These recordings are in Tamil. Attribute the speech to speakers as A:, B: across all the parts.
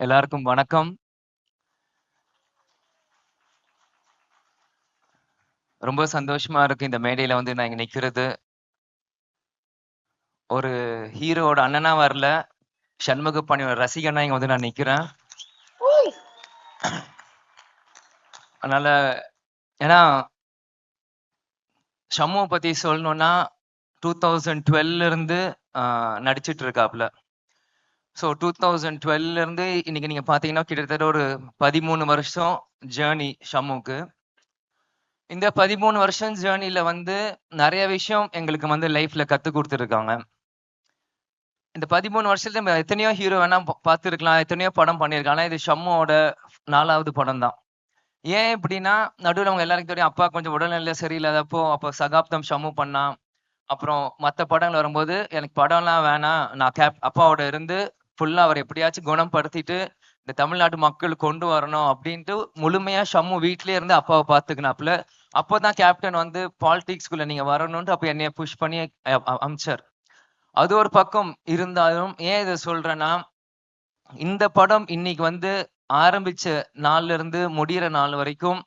A: எல்லாருக்கும் வணக்கம். ரொம்ப சந்தோஷமா இருக்கு இந்த மேடையில வந்து நான் இங்க நிக்கிறது. ஒரு ஹீரோவோட அண்ணனா வரல. சண்முகப்பாண்டியோட ரசிகனா இங்க வந்து நான் நிக்கிறேன். அதனால ஏன்னா ஷம்முவ பத்தி சொல்லணும்னா 2012ல இருந்து நடிச்சிட்டு இருக்காப்ல. ஸோ 2012ல இருந்து இன்னைக்கு நீங்க பார்த்தீங்கன்னா, கிட்டத்தட்ட ஒரு 13 வருஷம் ஜர்னி ஷம்முக்கு. இந்த 13 வருஷம் ஜர்னில வந்து நெறைய விஷயம் எங்களுக்கு வந்து லைஃப்ல கத்துக் குடுத்துருக்காங்க. இந்த 13 வருஷத்துல நம்ம எத்தனையோ ஹீரோ வேணா பார்த்திருக்கலாம். எத்தனையோ படம் பண்ணியிருக்கலாம். ஆனா இது ஷம்முவோட 4வது படம் தான். ஏன் இப்படின்னா, நடுவுல உங்க எல்லாருக்கும் தெரியும். அப்பா கொஞ்சம் உடல்நிலை சரியில்லாதப்போ, அப்போ சகாப்தம் ஷம்மு பண்ணான். அப்புறம் மத்த படங்கள் வரும்போது, எனக்கு படம்லாம் வேணாம். நான் அப்பாவோட இருந்து ஃபுல்லா அவர எப்படியாச்சும் குணப்படுத்திட்டு, இந்த தமிழ்நாட்டு மக்களுக்கு கொண்டு வரணும் அப்படின்ட்டு முழுமையா ஷம்மு வீட்லயே இருந்து அப்பாவ பார்த்துக்கினாப்ல. அப்பதான் கேப்டன் வந்து பாலிடிக்ஸ்குள்ள நீங்க வரணும்ன்ட்டு அப்ப என்னைய புஷ் பண்ணி அனுப்பிச்சார். அது ஒரு பக்கம் இருந்தாலும், ஏன் இத சொல்றேன்னா, இந்த படம் இன்னைக்கு வந்து ஆரம்பிச்ச நாள்ல இருந்து முடியிற நாள் வரைக்கும்,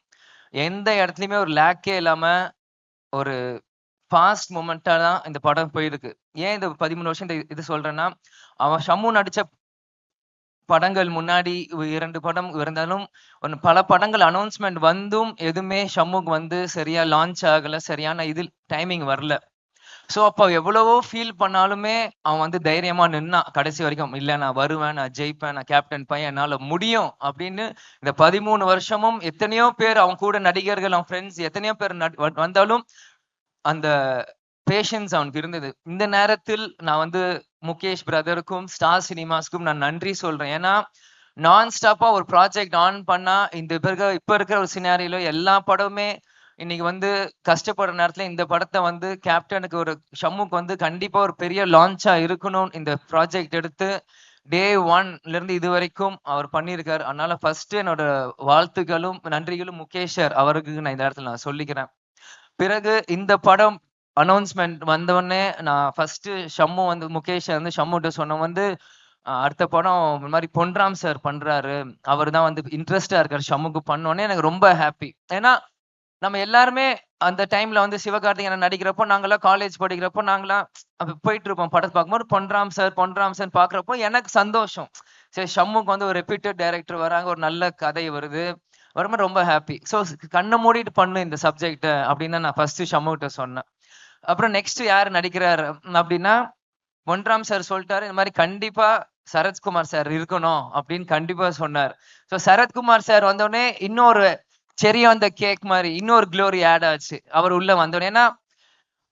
A: எந்த இடத்துலயுமே ஒரு லேக்கே இல்லாம, ஒரு ஃபாஸ்ட் மொமெண்ட்டா தான் இந்த படம் போயிருக்கு. ஏன் இந்த 13 வருஷம் இது சொல்றேன்னா, அவன் ஷம்மு நடிச்ச படங்கள் முன்னாடி 2 படம் இருந்தாலும், பல படங்கள் அனவுன்ஸ்மென்ட் வந்தும் எதுவுமே ஷம்முக்கு வந்து சரியா லான்ச் ஆகல. சரியான டைமிங் வரல. சோ, அப்ப எவ்வளவோ ஃபீல் பண்ணாலுமே, அவன் வந்து தைரியமா நின்னான் கடைசி வரைக்கும். "இல்ல நான் வருவேன், நான் ஜெயிப்பேன், நான் கேப்டன் பையன், என்னால முடியும்." அப்படின்னு இந்த 13 வருஷமும் எத்தனையோ பேர் அவன் கூட நடிகர்கள், அவன் ஃபிரெண்ட்ஸ் எத்தனையோ பேர் வந்தாலும், அந்த பேஷன்ஸ் அவனுக்கு இருந்தது. இந்த நேரத்தில் நான் வந்து முகேஷ் பிரதருக்கும், ஸ்டார் சினிமாஸ்க்கும் நான் நன்றி சொல்றேன். ஏன்னா, நான் ஸ்டாப்பா ஒரு ப்ராஜெக்ட் ஆன் பண்ணா, இப்ப இருக்கிற ஒரு சினாரியோல எல்லா படமுமே இன்னைக்கு வந்து கஷ்டப்படுற நேரத்துல இந்த படத்த வந்து கேப்டனுக்கு ஷம்முக்கு வந்து கண்டிப்பா ஒரு பெரிய லான்ச்சா இருக்கணும். இந்த ப்ராஜெக்ட் எடுத்து டே 1ல இருந்து இதுவரைக்கும் அவர் பண்ணியிருக்காரு. அதனால ஃபர்ஸ்ட் என்னோட வாழ்த்துக்களும், நன்றிகளும் முகேஷ் சார் அவருக்கு நான் இந்த இடத்துல நான் சொல்லிக்கிறேன். பிறகு இந்த படம் அனவுன்ஸ்மென்ட் வந்தவுடனே நான் ஃபர்ஸ்ட் ஷம்மு வந்து முகேஷ் வந்து ஷம்முட்ட சொன்னேன் வந்து, அடுத்த படம் இந்த மாரி பொன்ராம் சார் பண்றாரு. அவரு தான் வந்து இன்ட்ரெஸ்ட்டா இருக்காரு ஷம்முக்கு பண்ணோனே எனக்கு ரொம்ப ஹாப்பி. ஏன்னா, நம்ம எல்லாருமே அந்த டைம்ல வந்து சிவகார்த்திகேயன் நடிக்கிறப்போ, நாங்கலாம் காலேஜ் படிக்கிறப்போ, நாங்கலாம் அப்ப போயிட்டுருப்போம். படத்த பார்க்கும்போது பொன்ராம் சார் பார்க்குறப்போ எனக்கு சந்தோஷம். சரி ஷம்முக்கு வந்து ஒரு ரெப்யூட்டட் டைரக்டர் வராங்க. ஒரு நல்ல கதை வருது. வரும்போது ரொம்ப ஹாப்பி. ஸோ கண்ண மூடிட்டு பண்ணு இந்த சப்ஜெக்ட்ட அப்படின்னு தான் நான் ஃபர்ஸ்ட் ஷம்முகிட்ட சொன்னேன். அப்புறம் நெக்ஸ்ட் யார் நடிக்கிறார் அப்படின்னா, பொன்ராம் சார் சொல்ட்டாரு. இந்த மாரி கண்டிப்பா சரத்குமார் சார் இருக்கணும் அப்படின்னு கண்டிப்பா சொன்னார். ஸோ சரத்குமார் சார் வந்தோனே இன்னொரு செர்ரி ஆன் த கேக் மாரி இன்னொரு குளோரி ஆட் ஆச்சு. அவர் உள்ள வந்தோனே. ஏன்னா,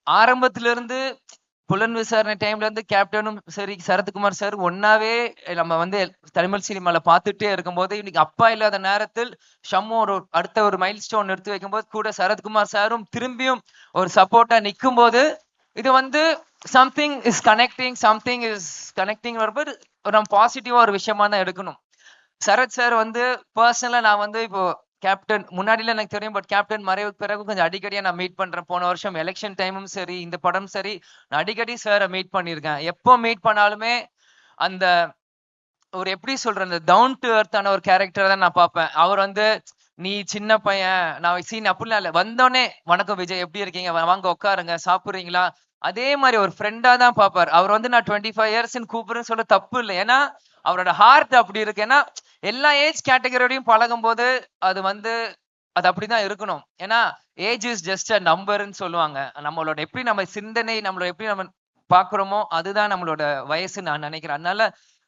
A: ஆரம்பத்துல இருந்து புலன் விசாரணை டைம்ல இருந்து கேப்டனும் சரி, சரத்குமார் சார் ஒண்ணாவே நம்ம வந்து தமிழ் சினிமால பார்த்துட்டே இருக்கும்போது, இன்னைக்கு அப்பா இல்லாத நேரத்தில் ஷம்மு அடுத்த ஒரு மைல் ஸ்டோன் எடுத்து வைக்கும்போது, கூட சரத்குமார் சாரும் திரும்பியும் ஒரு சப்போர்ட்டா நிக்கும்போது, இது வந்து சம்திங் இஸ் கனெக்டிங் வரும்போது, நம்ம பாசிட்டிவா ஒரு விஷயமா தான் எடுக்கணும். சரத் சார் வந்து பெர்சனலா நான் வந்து இப்போ கேப்டன் முன்னாடிலாம் எனக்கு தெரியும். பட் கேப்டன் மறைவுக்கு பிறகு கொஞ்சம் அடிக்கடியா நான் மீட் பண்றேன். போன வருஷம் எலக்ஷன் டைமும் சரி, இந்த படம் சரி, நான் அடிக்கடி சார மீட் பண்ணியிருக்கேன். எப்போ மீட் பண்ணாலுமே அந்த ஒரு எப்படி சொல்றது? அந்த டவுன் டூ எர்த்தான ஒரு கேரக்டர தான் நான் பார்ப்பேன். அவர் வந்து நீ சின்ன பையன், நான் சீன் அப்படிலாம் இல்ல. வந்தோனே, "வணக்கம் விஜய் எப்படி இருக்கீங்க? வாங்க உட்காருங்க. சாப்பிடுறீங்களா?" அதே மாரி ஒரு ஃப்ரெண்டா தான் பார்ப்பாரு. அவர் வந்து நான் 25 இயர்ஸ்ன்னு கூப்பிடுறேன்னு சொல்ல தப்பு இல்ல. ஏன்னா, அவரோட ஹார்ட் அப்படி இருக்கு. ஏன்னா, எல்லா ஏஜ் கேட்டகரியோடையும் பழகும்போது, அது வந்து அது அப்படிதான் இருக்கணும். ஏன்னா, ஏஜ் இஸ் ஜஸ்ட் அ நம்பர்ன்னு சொல்லுவாங்க. நம்மளோட எப்படி நம்ம சிந்தனை, நம்மள எப்படி நம்ம பார்க்குறோமோ, அதுதான் நம்மளோட வயசுன்னு நான் நினைக்கிறேன். அதனால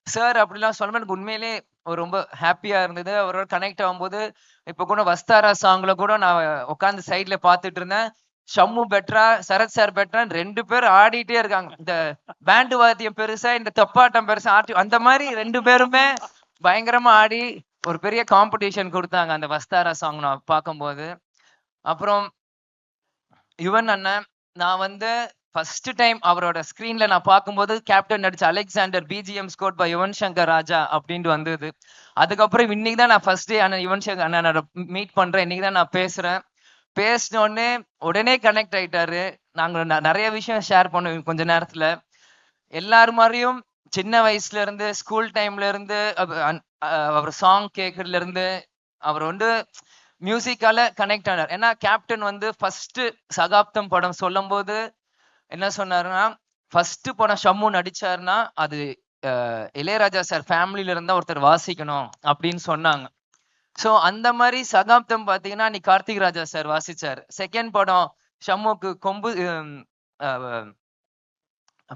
A: சார் அப்படிலாம் சொல்லும்போது எனக்கு உண்மையிலேயே ஒரு ரொம்ப ஹேப்பியா இருந்தது. அவரோட கனெக்ட் ஆகும்போது, இப்ப கூட "வஸ்தாரா" சாங்ல கூட நான் உட்கார்ந்து சைடுல பார்த்துட்டு இருந்தேன். ஷம்மு பெட்டரா, சரத் சார் பெட்டரான்னு 2 பேரும் ஆடிட்டே இருக்காங்க. இந்த பேண்ட் வாத்தியம் பெருசா, இந்த தப்பாட்டம் பெருசா அந்த மாரி 2 பேருமே பயங்கரமா ஆடி ஒரு பெரிய காம்படிஷன் குடுத்தாங்க. அந்த "வஸ்தாரா" சாங் நான் பார்க்கும்போது. அப்புறம் யுவன் அண்ணன், நான் வந்து ஃபர்ஸ்ட் டைம் அவரோட ஸ்க்ரீன்ல நான் பார்க்கும்போது, கேப்டன் நடிச்ச Alexander BGM scored by Yuvan Shankar Raja அப்டின்ட்டு வந்தது. அதுக்கப்புறம் இன்னைக்கு தான் நான் ஃபர்ஸ்ட் டே அண்ணன் யுவன் சங்கர் அண்ணனோட மீட் பண்றேன். இன்னைக்கு தான் நான் பேசுறேன். பேசினோனே உடனே கனெக்ட் ஆயிட்டாரு. நாங்க நெறைய விஷயம் ஷேர் பண்ணுவோம் கொஞ்ச நேரத்துல. எல்லார் மாரியும் சின்ன வயசுல இருந்து, ஸ்கூல் டைம்ல இருந்து அவர் சாங் கேட்கறதுல இருந்து அவர் வந்து மியூசிக்கால கனெக்ட் ஆனார். ஏன்னா கேப்டன் வந்து ஃபர்ஸ்ட் சகாப்தம் படம் சொல்லும் போது என்ன சொன்னாருன்னா, ஃபர்ஸ்ட் படம் ஷம்மு நடிச்சாருன்னா அது இளையராஜா சார் ஃபேமிலில இருந்தா ஒருத்தர் வாசிக்கணும் அப்படின்னு சொன்னாங்க. சோ அந்த மாதிரி சகாப்தம் பாத்தீங்கன்னா நீ கார்த்திக் ராஜா சார் வாசிச்சார். செகண்ட் படம் ஷம்முக்கு கொம்பு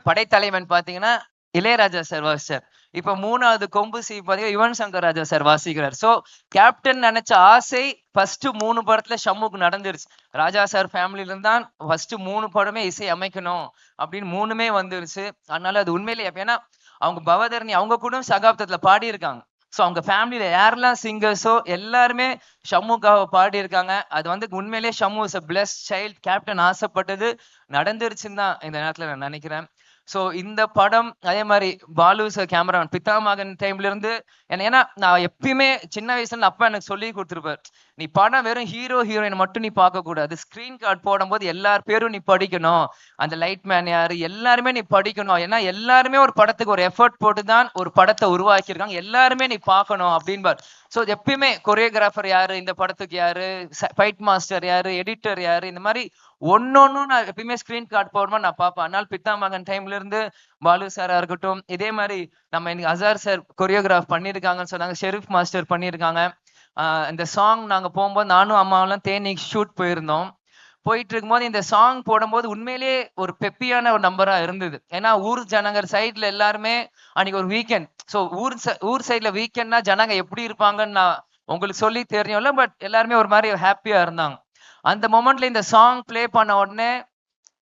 A: படைத்தலைவன் பாத்தீங்கன்னா இளையராஜா சார் வாசிச்சார். இப்ப 3வது கொம்பு சி பாத்தீங்கன்னா யுவன் சங்கர் ராஜா சார் வாசிக்கிறார். சோ கேப்டன் நினைச்ச ஆசை ஃபர்ஸ்ட் 3 படத்துல ஷம்முக்கு நடந்துருச்சு. ராஜா சார் ஃபேமிலில இருந்தா ஃபர்ஸ்ட் 3 படமே இசை அமைக்கணும் அப்படின்னு 3மே வந்துருச்சு. அதனால அது உண்மையிலேயே ஏன்னா அவங்க பவதரணி அவங்க கூட சகாப்தத்துல பாடி இருக்காங்க. ஸோ அவங்க ஃபேமிலியில யாரெல்லாம் சிங்கர்ஸோ எல்லாருமே ஷம்முக்காக பாடி இருக்காங்க. அது வந்து உண்மையிலேயே Shammu is a plus child. Captain ஆசைப்பட்டது நடந்துருச்சுன்னு தான் இந்த நேரத்துல நான் நினைக்கிறேன். ஸோ இந்த படம் அதே மாதிரி பாலு சார் கேமராமேன் பிதாமகன் டைம்ல இருந்து ஏன்னா நான் எப்பயுமே சின்ன வயசுல அப்பா எனக்கு சொல்லி கொடுத்துருப்பார், நீ படம் வெறும் ஹீரோ ஹீரோயின் மட்டும் நீ பார்க்க கூடாது, ஸ்கிரீன் கார்டு போடும்போது எல்லார் பேரும் நீ படிக்கணும், அந்த லைட் மேன் யாரு எல்லாருமே நீ படிக்கணும், ஏன்னா எல்லாருமே ஒரு படத்துக்கு ஒரு எஃபர்ட் போட்டு தான் ஒரு படத்தை உருவாக்கியிருக்காங்க, எல்லாருமே நீ பார்க்கணும் அப்படின்பார். ஸோ எப்பயுமே கொரியோகிராஃபர் யாரு, இந்த படத்துக்கு யாரு, ஃபைட் மாஸ்டர் யாரு, எடிட்டர் யாரு, இந்த மாதிரி ஒன்னொன்னும் நான் எப்பயுமே ஸ்கிரீன் கார்டு போடும்போது நான் பார்ப்பேன். அதனால பித்தாமகன் டைம்ல இருந்து பாலு சாரா இருக்கட்டும், இதே மாதிரி நம்ம இன்னைக்கு அசார் சார் கொரியோகிராஃப் பண்ணியிருக்காங்கன்னு சொன்னாங்க, ஷெரீப் மாஸ்டர் பண்ணியிருக்காங்க. இந்த சாங் நாங்க போகும்போது நானும் அம்மாவெல்லாம் தேனி ஷூட் போயிருந்தோம். போயிட்டு இருக்கும்போது இந்த சாங் போடும்போது உண்மையிலேயே ஒரு பெப்பியான ஒரு நம்பரா இருந்தது. ஏன்னா ஊர் ஜனங்கர் சைட்ல எல்லாருமே அன்னைக்கு ஒரு வீக்கெண்ட். ஸோ ஊர் சைட்ல வீக்கெண்ட்னா ஜனங்க எப்படி இருப்பாங்கன்னு நான் உங்களுக்கு சொல்லி தெரியும்ல, பட் எல்லாருமே ஒரு மாதிரி ஹாப்பியா இருந்தாங்க. அந்த மொமெண்ட்ல இந்த சாங் பிளே பண்ண உடனே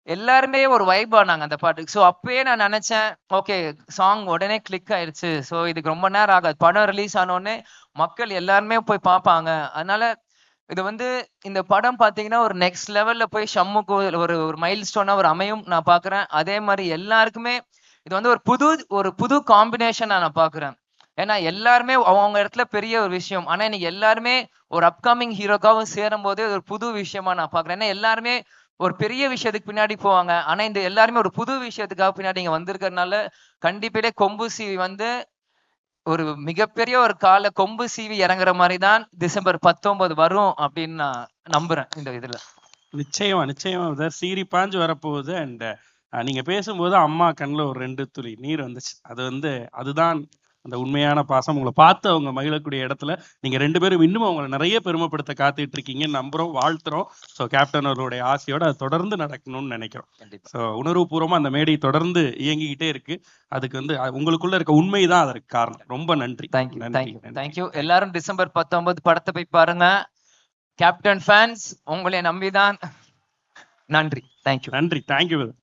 A: எல்லாருமே ஒரு வைப் ஆனாங்க அந்த பாட்டுக்கு. ஸோ அப்பயே நான் நினைச்சேன், ஓகே சாங் உடனே கிளிக் ஆயிடுச்சு. ஸோ இதுக்கு ரொம்ப நேரம் ஆகாது, படம் ரிலீஸ் ஆன உடனே மக்கள் எல்லாருமே போய் பார்ப்பாங்க. அதனால இது வந்து இந்த படம் பாத்தீங்கன்னா ஒரு நெக்ஸ்ட் லெவல்ல போய் ஷம்முக்கு ஒரு ஒரு மைல் ஸ்டோனா ஒரு அமையும் நான் பாக்குறேன். அதே மாதிரி எல்லாருக்குமே இது வந்து ஒரு புது காம்பினேஷன் நான் பாக்குறேன். ஏன்னா எல்லாருமே அவங்க இடத்துல பெரிய ஒரு விஷயம், ஆனா இன்னைக்கு எல்லாருமே ஒரு அப்கமிங் ஹீரோக்காவும் சேரும் போது ஒரு புது விஷயமா நான் பாக்குறேன். ஏன்னா எல்லாருமே ஒரு பெரிய விஷயத்துக்கு பின்னாடி போவாங்க, ஆனா இந்த எல்லாருமே ஒரு புது விஷயத்துக்காக பின்னாடி இங்க வந்திருக்கிறதுனால கண்டிப்பாலே கொம்பு சிவி வந்து ஒரு மிகப்பெரிய ஒரு கால கொம்பு சீவி இறங்குற மாதிரி தான் டிசம்பர் 19 வரும் அப்படின்னு நான் நம்புறேன். இந்த இதுல
B: நிச்சயமா சீறி பாஞ்சு வரப்போகுது. அண்ட் நீங்க பேசும்போது அம்மா கண்ணுல ஒரு 2 துளி நீர் வந்துச்சு. அது வந்து அதுதான் அந்த உண்மையான பாசம். உங்களை பார்த்து அவங்க மகிழக்கூடிய இடத்துல நீங்க 2 பேரும் இன்னும் அவங்களை நிறைய பெருமைப்படுத்த காத்துட்டு இருக்கீங்கன்னு நம்புறோம், வாழ்த்துறோம். ஸோ கேப்டன் அவர்களுடைய ஆசையோட அது தொடர்ந்து நடக்கணும்னு நினைக்கிறோம். ஸோ உணர்வுபூர்வமா அந்த மேடை தொடர்ந்து இயங்கிக்கிட்டே இருக்கு. அதுக்கு வந்து உங்களுக்குள்ள இருக்க உண்மைதான் அதற்கு காரணம். ரொம்ப நன்றி.
A: தேங்க்யூ. எல்லாரும் டிசம்பர் 19 படத்தை போய் பாருங்க. கேப்டன் ஃபேன்ஸ் உங்களை நம்பிதான். நன்றி. தேங்க்யூ.